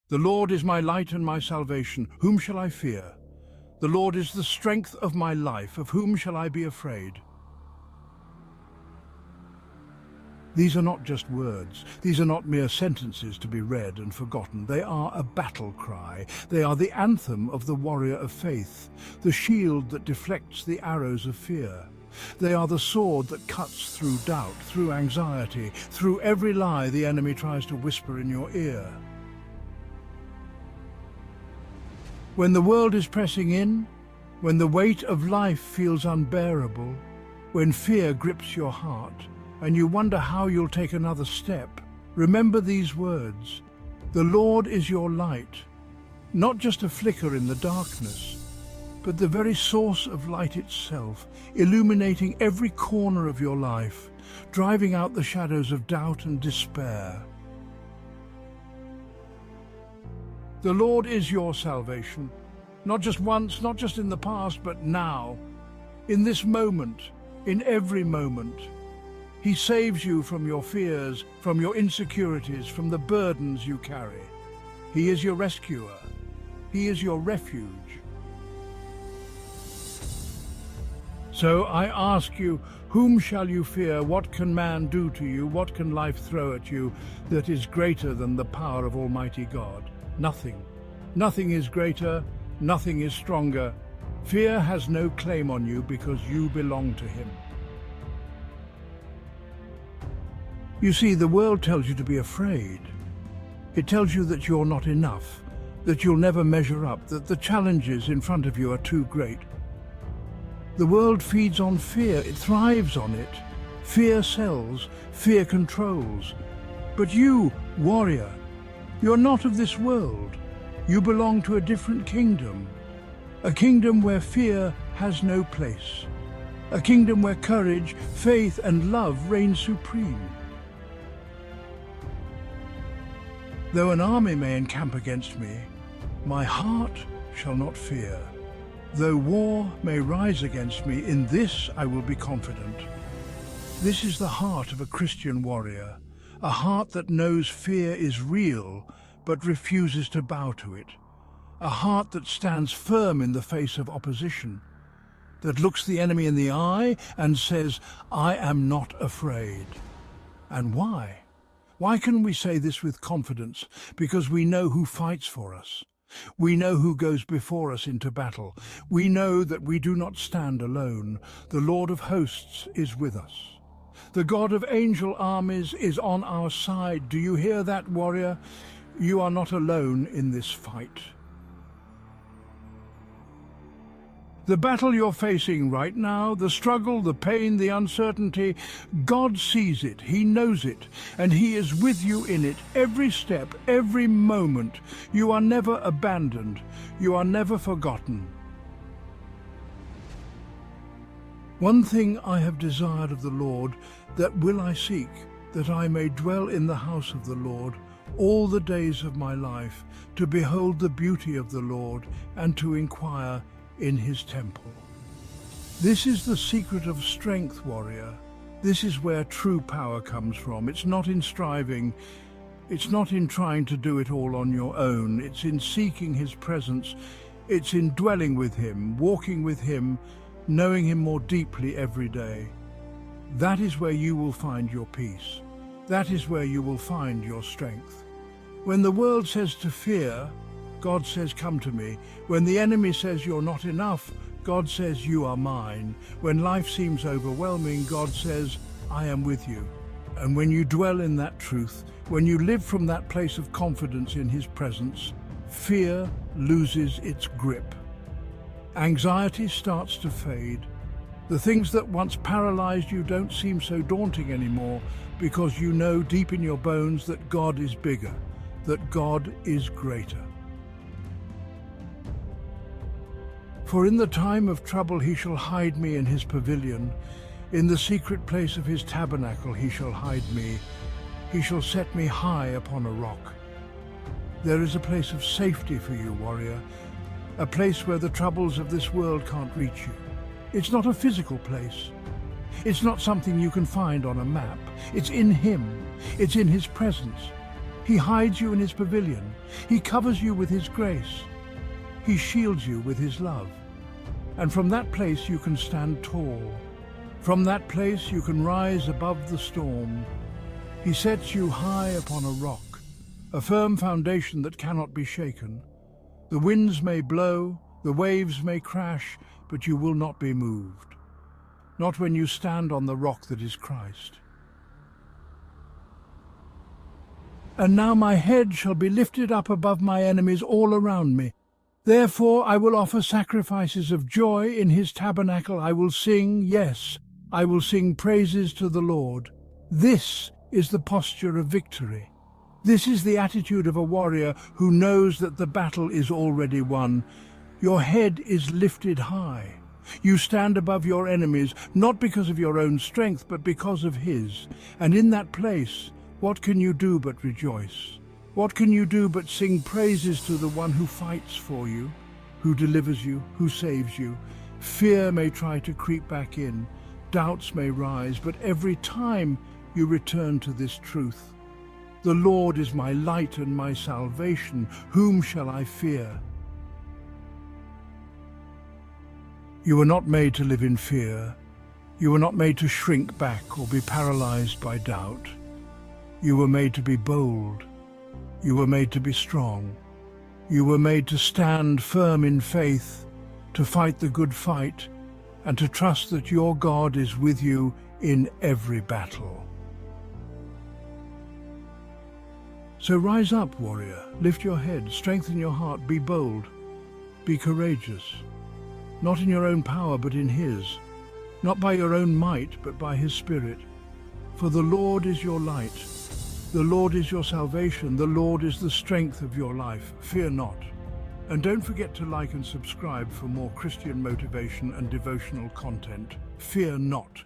The Lord is my light and my salvation. Whom shall I fear? The Lord is the strength of my life. Of whom shall I be afraid? These are not just words. These are not mere sentences to be read and forgotten. They are a battle cry. They are the anthem of the warrior of faith, the shield that deflects the arrows of fear. They are the sword that cuts through doubt, through anxiety, through every lie the enemy tries to whisper in your ear. When the world is pressing in, when the weight of life feels unbearable, when fear grips your heart, and you wonder how you'll take another step, remember these words. The Lord is your light, not just a flicker in the darkness, but the very source of light itself, illuminating every corner of your life, driving out the shadows of doubt and despair. The Lord is your salvation, not just once, not just in the past, but now, in this moment, in every moment. He saves you from your fears, from your insecurities, from the burdens you carry. He is your rescuer. He is your refuge. So I ask you, whom shall you fear? What can man do to you? What can life throw at you that is greater than the power of Almighty God? Nothing. Nothing is greater. Nothing is stronger. Fear has no claim on you because you belong to Him. You see, the world tells you to be afraid. It tells you that you're not enough, that you'll never measure up, that the challenges in front of you are too great. The world feeds on fear. It thrives on it. Fear sells. Fear controls. But you, warrior, you're not of this world. You belong to a different kingdom. A kingdom where fear has no place. A kingdom where courage, faith, and love reign supreme. Though an army may encamp against me, my heart shall not fear. Though war may rise against me, in this I will be confident. This is the heart of a Christian warrior, a heart that knows fear is real, but refuses to bow to it. A heart that stands firm in the face of opposition, that looks the enemy in the eye and says, I am not afraid. And why? Why can we say this with confidence? Because we know who fights for us. We know who goes before us into battle. We know that we do not stand alone. The Lord of hosts is with us. The God of angel armies is on our side. Do you hear that, warrior? You are not alone in this fight. The battle you're facing right now, the struggle, the pain, the uncertainty, God sees it, He knows it, and He is with you in it every step, every moment. You are never abandoned. You are never forgotten. One thing I have desired of the Lord, that will I seek, that I may dwell in the house of the Lord all the days of my life, to behold the beauty of the Lord and to inquire in His temple. This is the secret of strength, warrior. This is where true power comes from. It's not in striving. It's not in trying to do it all on your own. It's in seeking His presence. It's in dwelling with Him, walking with Him, knowing Him more deeply every day. That is where you will find your peace. That is where you will find your strength. When the world says to fear, God says, come to me. When the enemy says you're not enough, God says, you are mine. When life seems overwhelming, God says, I am with you. And when you dwell in that truth, when you live from that place of confidence in His presence, fear loses its grip. Anxiety starts to fade. The things that once paralyzed you don't seem so daunting anymore, because you know deep in your bones that God is bigger, that God is greater. For in the time of trouble He shall hide me in His pavilion. In the secret place of His tabernacle He shall hide me. He shall set me high upon a rock. There is a place of safety for you, warrior, a place where the troubles of this world can't reach you. It's not a physical place. It's not something you can find on a map. It's in Him. It's in His presence. He hides you in his pavilion. He covers you with his grace. He shields you with his love. And from that place you can stand tall. From that place you can rise above the storm. He sets you high upon a rock, a firm foundation that cannot be shaken. The winds may blow, the waves may crash, but you will not be moved. Not when you stand on the rock that is Christ. And now my head shall be lifted up above my enemies all around me. Therefore I will offer sacrifices of joy in his tabernacle. I will sing, yes, I will sing praises to the Lord. This is the posture of victory. This is the attitude of a warrior who knows that the battle is already won. Your head is lifted high. You stand above your enemies, not because of your own strength, but because of his. And in that place, what can you do but rejoice? What can you do but sing praises to the one who fights for you, who delivers you, who saves you? Fear may try to creep back in, doubts may rise, but every time you return to this truth. The Lord is my light and my salvation. Whom shall I fear? You were not made to live in fear. You were not made to shrink back or be paralyzed by doubt. You were made to be bold. You were made to be strong. You were made to stand firm in faith, to fight the good fight, and to trust that your God is with you in every battle. So rise up, warrior, lift your head, strengthen your heart, be bold, be courageous, not in your own power but in his, not by your own might but by his Spirit. For the Lord is your light, the Lord is your salvation, the Lord is the strength of your life. Fear not. And don't forget to like and subscribe for more Christian motivation and devotional content. Fear not.